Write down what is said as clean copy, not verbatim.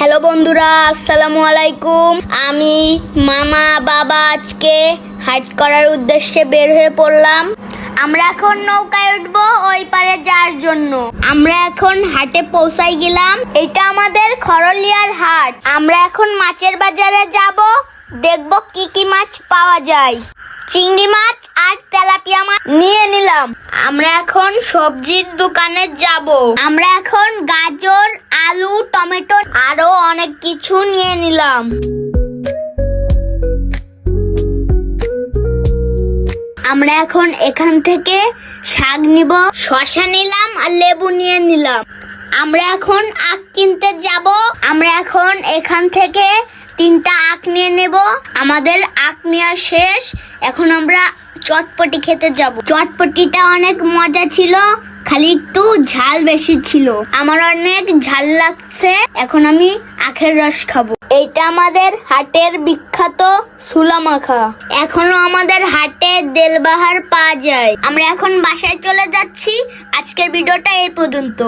Hello বন্ধুরা, আসসালামু আলাইকুম। আমি মামা বাবা আজকে হাইট করার উদ্দেশ্যে বের হয়ে পড়লাম। আমরা এখন নৌকায় উঠবো ওই পারে যাওয়ার জন্য। আমরা এখন হাটে পৌঁছাই গেলাম। এটা আমাদের খরলিয়ার হাট। আমরা এখন মাছের বাজারে যাব, দেখবো কি কি মাছ পাওয়া যায়। চিংড়ি মাছ আর তেলাপিয়া মাছ নিয়ে নিলাম। আমরা এখন সবজির দোকানে যাব। আমরা এখন গাজর, আলু, টমেটো আরো অনেক কিছু নিয়ে নিলাম। আমরা এখন এখান থেকে শাক নিব, শসা নিলাম আর লেবু নিয়ে নিলাম। আমরা এখন আখ কিনতে যাব। আমরা এখন এখান থেকে 3টা আখ নিয়ে নেব। আমাদের আখ নেওয়া শেষ। এখন আমরা চটপটি খেতে যাব। চটপটিটা অনেক মজা ছিল, খালি একটু ঝাল বেশি ছিল। আমার অনেক ঝাল লাগছে। এখন আমি আখের রস খাবো। এইটা আমাদের হাটের বিখ্যাত সুলা মাখা। এখনো আমাদের হাটে দেলবাহার পাওয়া যায়। আমরা এখন বাসায় চলে যাচ্ছি। আজকের ভিডিওটা এই পর্যন্ত।